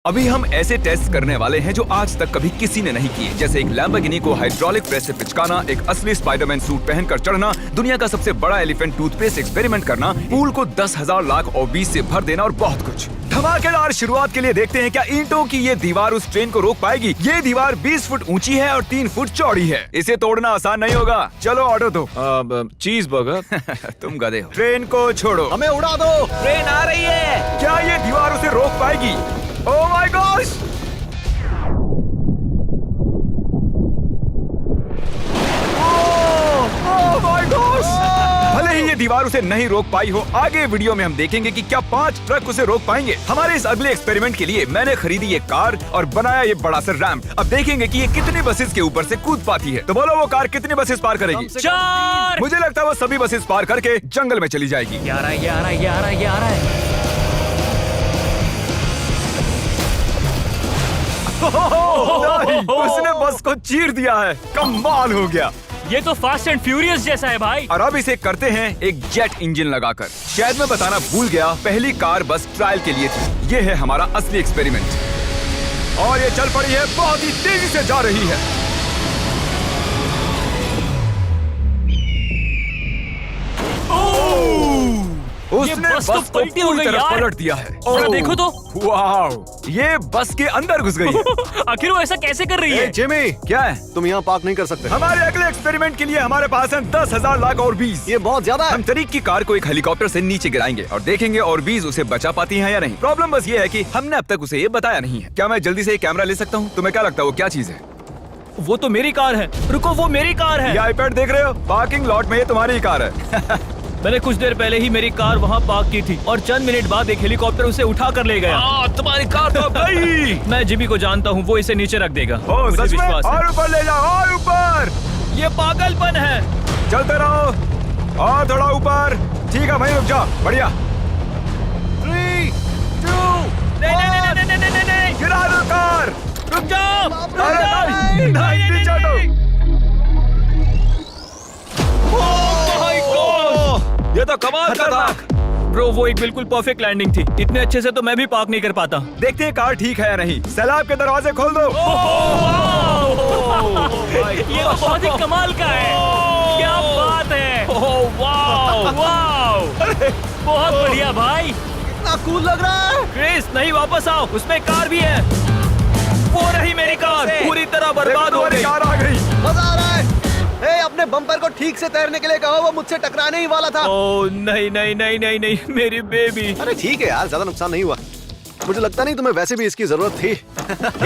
अभी हम ऐसे टेस्ट करने वाले हैं जो आज तक कभी किसी ने नहीं किए, जैसे एक लैम्बोर्गिनी को हाइड्रोलिक प्रेस से पिचकाना, एक असली स्पाइडरमैन सूट पहनकर चढ़ना, दुनिया का सबसे बड़ा एलिफेंट टूथपेस्ट एक्सपेरिमेंट करना, पूल को 10,000 लाख और 20 से भर देना और बहुत कुछ। धमाकेदार शुरुआत के लिए देखते हैं क्या ईंटों की ये दीवार उस ट्रेन को रोक पाएगी। ये दीवार 20 फुट ऊंची है और 3 फुट चौड़ी है। इसे तोड़ना आसान नहीं होगा। चलो ऑर्डर दो। चीज बर्गर। तुम गधे हो। ट्रेन को छोड़ो, हमें उड़ा दो। ट्रेन आ रही है। क्या ये दीवार उसे रोक पाएगी? ओह my gosh! Oh my gosh! भले ही ये दीवार उसे नहीं रोक पाई हो, आगे वीडियो में हम देखेंगे कि क्या 5 ट्रक उसे रोक पाएंगे। हमारे इस अगले एक्सपेरिमेंट के लिए मैंने खरीदी ये कार और बनाया ये बड़ा सा रैंप। अब देखेंगे कि ये कितनी बसेस के ऊपर से कूद पाती है। तो बोलो वो कार कितनी बसेस पार करेगी? 4। मुझे लगता है वो सभी बसेस पार करके जंगल में चली जाएगी। 11। नहीं, उसने बस को चीर दिया है। कमाल हो गया। ये तो फास्ट एंड फ्यूरियस जैसा है भाई। और अब इसे करते हैं एक जेट इंजन लगाकर। शायद मैं बताना भूल गया, पहली कार बस ट्रायल के लिए थी। ये है हमारा असली एक्सपेरिमेंट और ये चल पड़ी है, बहुत ही तेजी से जा रही है। उसने बस तो बस को पलटी हो पूरी गई तरह यार। पलट दिया है। जरा देखो तो। वाह, ये बस के अंदर घुस गई है। आखिर वो ऐसा कैसे कर रही है? जिमी, क्या है? तुम यहाँ पार्क नहीं कर सकते। हमारे अगले एक्सपेरिमेंट के लिए हमारे पास है 10,000 लाख और 20। ये बहुत ज्यादा है। हम तरीक की कार को एक हेलीकॉप्टर से नीचे गिराएंगे और देखेंगे और 20 उसे बचा पाती हैं या नहीं। प्रॉब्लम बस ये है कि हमने अब तक उसे ये बताया नहीं है। क्या मैं जल्दी से ये कैमरा ले सकता हूँ? तुम्हें क्या लगता है वो क्या चीज है? वो तो मेरी कार है। रुको, वो मेरी कार है। ये आईपैड देख रहे हो? पार्किंग लॉट में ये तुम्हारी ही कार है। मैंने कुछ देर पहले ही मेरी कार वहाँ पार्क की थी और चंद मिनट बाद एक हेलीकॉप्टर उसे उठा कर ले गया। तुम्हारी कार तो गई। मैं जिमी को जानता हूँ, वो इसे नीचे रख देगा। ओ मुझे सच में? विश्वास है। और ऊपर ले जाओ, और ऊपर। ये पागलपन है। चलते रहो और थोड़ा ऊपर। ठीक है भाई, रुक जाओ। बढ़िया। 3, 2, नहीं। गिरा दो कार। रुक जाओ। अरे नहीं, पीछे हटो। ये तो कमाल का था। ब्रो, वो एक बिल्कुल परफेक्ट लैंडिंग थी। इतने अच्छे से तो मैं भी पार्क नहीं कर पाता। देखते हैं कार ठीक है या नहीं। सैलाब के दरवाजे खोल दो। ये तो बहुत ही कमाल का है। क्या बात है। बहुत बढ़िया भाई। इतना कूल लग रहा है। क्रिस, नहीं, वापस आओ। उसमें कार भी है। वो रही मेरी कार, पूरी तरह बर्बाद हो गई। कार आ गई। मजा आ रहा है। अपने बम्पर को ठीक से तैरने के लिए कहो, वो मुझसे टकराने ही वाला था। ओह नहीं, मेरी बेबी। अरे ठीक है यार, ज्यादा नुकसान नहीं हुआ। मुझे लगता नहीं तुम्हें वैसे भी इसकी जरूरत थी।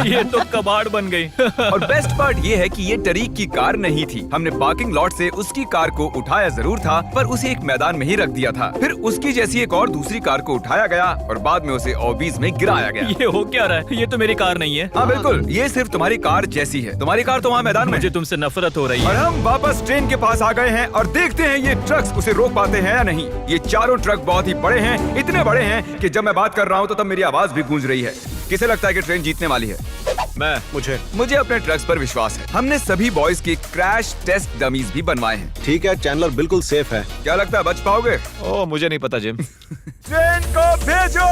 ये तो कबाड़ बन गई। और बेस्ट पार्ट ये है कि ये टरीक की कार नहीं थी। हमने पार्किंग लॉट से उसकी कार को उठाया जरूर था, पर उसे एक मैदान में ही रख दिया था। फिर उसकी जैसी एक और दूसरी कार को उठाया गया और बाद में उसे ओबीज में गिराया गया। ये हो क्या रहा है? ये तो मेरी कार नहीं है। हाँ बिल्कुल, ये सिर्फ तुम्हारी कार जैसी है। तुम्हारी कार तो वहाँ मैदान में। मुझे तुमसे नफरत हो रही और है। हम वापस ट्रेन के पास आ गए हैं और देखते हैं ये ट्रक्स उसे रोक पाते हैं या नहीं। ये चारों ट्रक बहुत ही बड़े हैं, इतने बड़े हैं कि जब मैं बात कर रहा हूँ तो तब मेरी आवाज भी गूंज रही है। किसे लगता है कि ट्रेन जीतने वाली है? मुझे अपने ट्रक्स पर विश्वास है। हमने सभी बॉयज के क्रैश टेस्ट डमीज भी बनवाए हैं। ठीक है, चैंडलर बिल्कुल सेफ है। क्या लगता है बच पाओगे? ओह, मुझे नहीं पता जिम। ट्रेन को भेजो।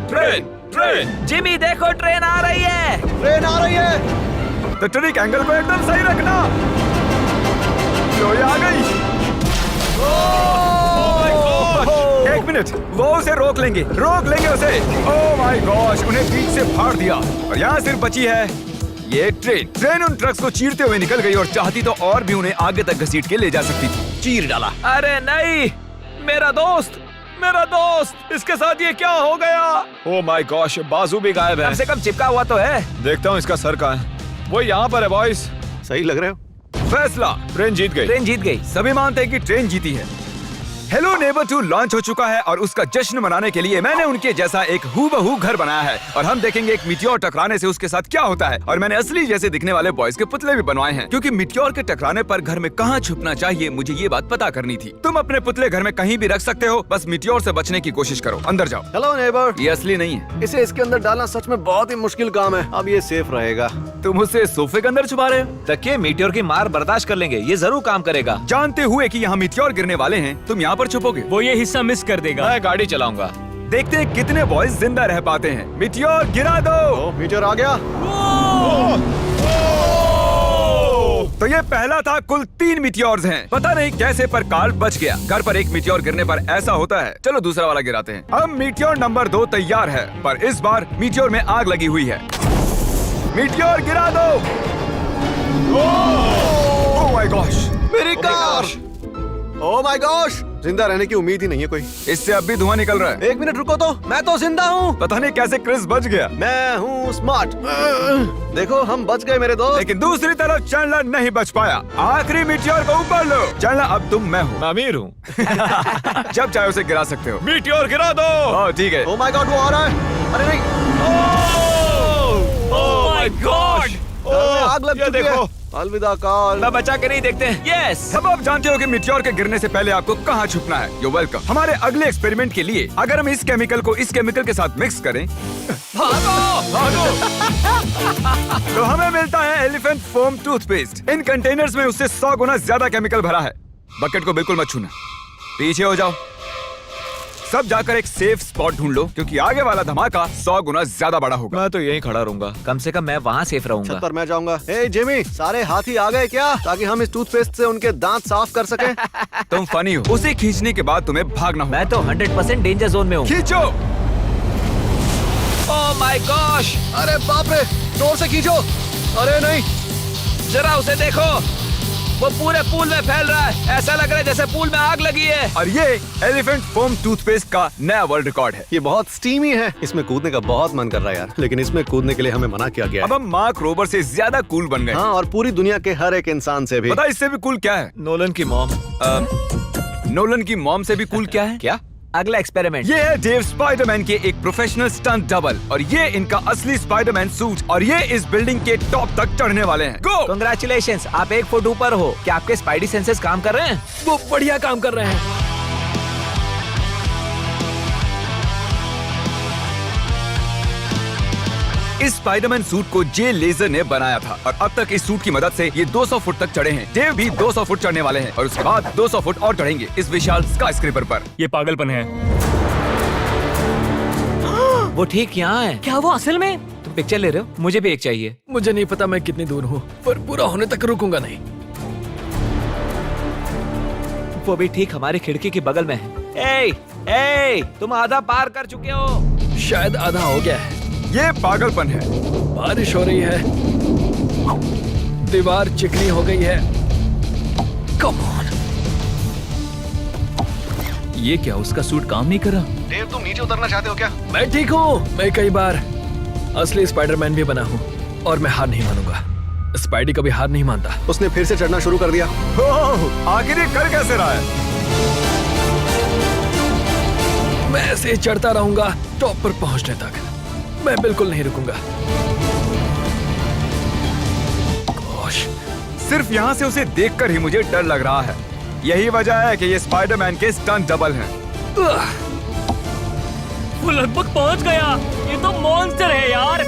ट्रेन। जिमी देखो, ट्रेन आ रही है। ट्रेन आ रही है। तो ट्रिक एंगल को एकदम सही रखना। लो, ये आ गई। एक मिनट, वो उसे रोक लेंगे उसे। ओह माय गॉश, उन्हें बीच से फाड़ दिया और यहाँ सिर्फ बची है ये ट्रेन उन ट्रक्स को चीरते हुए निकल गई और चाहती तो और भी उन्हें आगे तक घसीट के ले जा सकती थी। चीर डाला। अरे नहीं, मेरा दोस्त, इसके साथ ये क्या हो गया? ओह माय गॉश, बाजू भी गायब है। कम से कम चिपका हुआ तो है। देखता हूँ इसका सर कहाँ है। वो यहाँ पर है बॉयज। सही लग रहे हो। फैसला, ट्रेन जीत गई। सभी मानते हैं कि ट्रेन जीती है। हेलो नेबर 2 लॉन्च हो चुका है और उसका जश्न मनाने के लिए मैंने उनके जैसा एक हूबहू घर बनाया है और हम देखेंगे एक मिट्योर टकराने से उसके साथ क्या होता है। और मैंने असली जैसे दिखने वाले बॉयज के पुतले भी बनवाए हैं, क्योंकि मिट्योर के टकराने पर घर में कहाँ छुपना चाहिए मुझे ये बात पता करनी थी। तुम अपने पुतले घर में कहीं भी रख सकते हो, बस मिट्योर से बचने की कोशिश करो। अंदर जाओ। Hello neighbour. ये असली नहीं है। इसे इसके अंदर डालना सच में बहुत ही मुश्किल काम है। अब ये सेफ रहेगा। तुम उसे सोफे के अंदर छुपा रहे हो? तकिए मीटियोर की मार बर्दाश्त कर लेंगे, ये जरूर काम करेगा। जानते हुए कि यहाँ मिट्योर गिरने वाले हैं, तुम यहाँ पर छुपोगे? वो ये हिस्सा मिस कर देगा। मैं गाड़ी चलाऊंगा। देखते हैं कितने बॉयज जिंदा रह पाते हैं। मीटियोर गिरा दो। ओ मीटियोर आ गया। तो ये पहला था। कुल 3 मीटियोर्स हैं। पता नहीं कैसे पर कार्ल बच गया। घर पर एक मीटियोर गिरने पर ऐसा होता है। चलो दूसरा वाला गिराते हैं। अब मीटियोर नंबर 2 तैयार है, पर इस बार मीटियोर में आग लगी हुई है। मीटियोर गिरा दो। ओह माय गॉश, मेरी कार। ओ माय गॉश, जिंदा रहने की उम्मीद ही नहीं है कोई। इससे अब भी धुआं निकल रहा है। 1 मिनट रुको तो, मैं तो जिंदा हूँ। पता नहीं कैसे क्रिस बच गया। मैं हूँ स्मार्ट। देखो हम बच गए मेरे दोस्त। लेकिन दूसरी तरफ चैंडलर नहीं बच पाया। आखिरी मीटियोर को ऊपर लो। चैंडलर अब तुम मैं हूँ। मैं अमीर हूँ। जब चाहे उसे गिरा सकते हो। मीटियोर गिरा दो। ओह ठीक है। ओ माय गॉड, वो आ रहा है। अरे नहीं, ओह माय गॉड। घर में आग लग ये चुकी देखो। है। अलविदा कार्ल। मैं बचा के नहीं देखते हैं। यस। अब आप जानते हो कि मीटियोर के गिरने से पहले आपको कहाँ छुपना है। You welcome. हमारे अगले एक्सपेरिमेंट के लिए अगर हम इस केमिकल को इस केमिकल के साथ मिक्स करें तो हमें मिलता है एलिफेंट फोम टूथपेस्ट। इन कंटेनर्स में उससे 100 गुना ज्यादा केमिकल भरा है। बकेट को बिल्कुल मत छूना। पीछे हो जाओ। सब जाकर एक सेफ स्पॉट ढूंढ लो, क्योंकि आगे वाला धमाका 100 गुना ज्यादा बड़ा होगा। मैं तो यहीं खड़ा रहूंगा। कम से कम मैं वहाँ सेफ रहूंगा। छत पर मैं जाऊंगा। ए जिमी, सारे हाथी आ गए क्या, ताकि हम इस टूथपेस्ट से उनके दांत साफ कर सकें? तुम फनी हो। उसे खींचने के बाद तुम्हें भागना होगा। मैं तो 100% डेंजर जोन में हूँ। खींचो। ओह माय गॉश, अरे बाप रे, जोर से खींचो। अरे नहीं, जरा उसे देखो। वो पूरे पूल में फैल रहा है। ऐसा लग रहा है जैसे पूल में आग लगी है। और ये एलिफेंट फोम टूथपेस्ट का नया वर्ल्ड रिकॉर्ड है। ये बहुत स्टीमी है। इसमें कूदने का बहुत मन कर रहा है यार, लेकिन इसमें कूदने के लिए हमें मना किया गया अब है। हम मार्क रोबर से ज्यादा कूल बन गए। हाँ, और पूरी दुनिया के हर एक इंसान से भी। पता है इससे भी कूल क्या है? नोलन की मॉम। नोलन की मॉम से भी कूल क्या है? क्या? अगला एक्सपेरिमेंट। ये है डेव स्पाइडरमैन के एक प्रोफेशनल स्टंट डबल, और ये इनका असली स्पाइडरमैन सूट, और ये इस बिल्डिंग के टॉप तक चढ़ने वाले हैं। गो! Congratulations, आप 1 फुट ऊपर हो। क्या आपके स्पाइडी सेंसेस काम कर रहे हैं? वो बढ़िया काम कर रहे हैं। इस स्पाइडरमैन सूट को जे लेजर ने बनाया था, और अब तक इस सूट की मदद से ये 200 फुट तक चढ़े हैं। डेव भी 200 फुट चढ़ने वाले हैं, और उसके बाद 200 फुट और चढ़ेंगे इस विशाल स्काईस्क्रेपर पर। ये पागलपन है। वो ठीक यहाँ है। क्या वो असल में? तुम पिक्चर ले रहे हो? मुझे भी एक चाहिए। मुझे नहीं पता मैं कितनी दूर हूँ, पर पूरा होने तक रुकूंगा नहीं। वो भी ठीक हमारी खिड़की के बगल में है। ए, तुम आधा पार कर चुके हो। शायद आधा हो गया है। ये पागलपन है। बारिश हो रही है, दीवार चिकनी हो गई है। Come on. ये क्या, उसका सूट काम नहीं कर रहा? डेव, तुम नीचे उतरना चाहते हो क्या? मैं ठीक हूँ। मैं कई बार असली स्पाइडरमैन भी बना हूँ, और मैं हार नहीं मानूंगा। स्पाइडी कभी हार नहीं मानता। उसने फिर से चढ़ना शुरू कर दिया। ओह, आखिर ये कर कैसे रहा है? मैं ऐसे ही चढ़ता रहूंगा टॉप पर पहुंचने तक। मैं बिल्कुल नहीं रुकूंगा। गोश, सिर्फ यहाँ से उसे देखकर ही मुझे डर लग रहा है। यही वजह है कि ये स्पाइडरमैन के स्टंट डबल हैं। वो लगभग पहुंच गया। ये तो मॉन्स्टर है यार।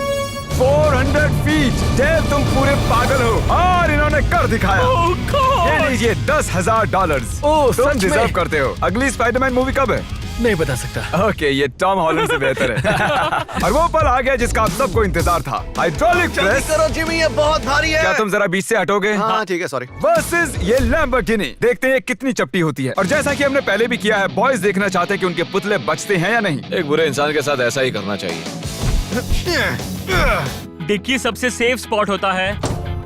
400 फीट। डेव, तुम पूरे पागल हो, और इन्होंने कर दिखाया। ओह गॉड। ये लीजिए $10,000। ओह, तुम सच में? डिजर्व करते हो। अगली स्पाइडरमैन मूवी कब है? नहीं बता सकता। ओके, ये टॉम हॉलैंड से बेहतर है। और वो पल आ गया जिसका आप सबको इंतजार था। Hydraulic press. करो जिमी, ये बहुत भारी है। क्या तुम जरा बीच से हटोगे? हाँ ठीक है, सॉरी। वर्सेस ये लैम्बोर्गिनी। देखते हैं कितनी चपटी होती है। और जैसा कि हमने पहले भी किया है, बॉयज देखना चाहते हैं कि उनके पुतले बचते हैं या नहीं। एक बुरे इंसान के साथ ऐसा ही करना चाहिए। डिक्की सबसे सेफ स्पॉट होता है।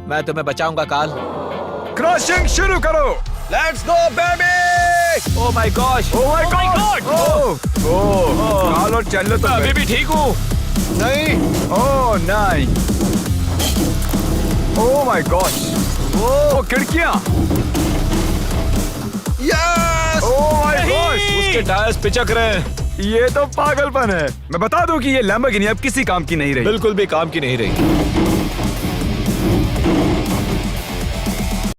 मैं तुम्हें बचाऊंगा काल। क्रशिंग शुरू करो। Let's go baby. Oh my gosh. Oh my my God. God! ओह, काल और चैंडलर तो अभी भी ठीक हूँ। नहीं, ओह नहीं। ओह माय गॉश। ओह, खिड़कियां। यस। Oh my gosh. उसके टायर्स पिचक रहे हैं। ये तो पागलपन है। मैं बता दूं कि ये लैम्बोर्गिनी अब किसी काम की नहीं रही। बिल्कुल भी काम की नहीं रही।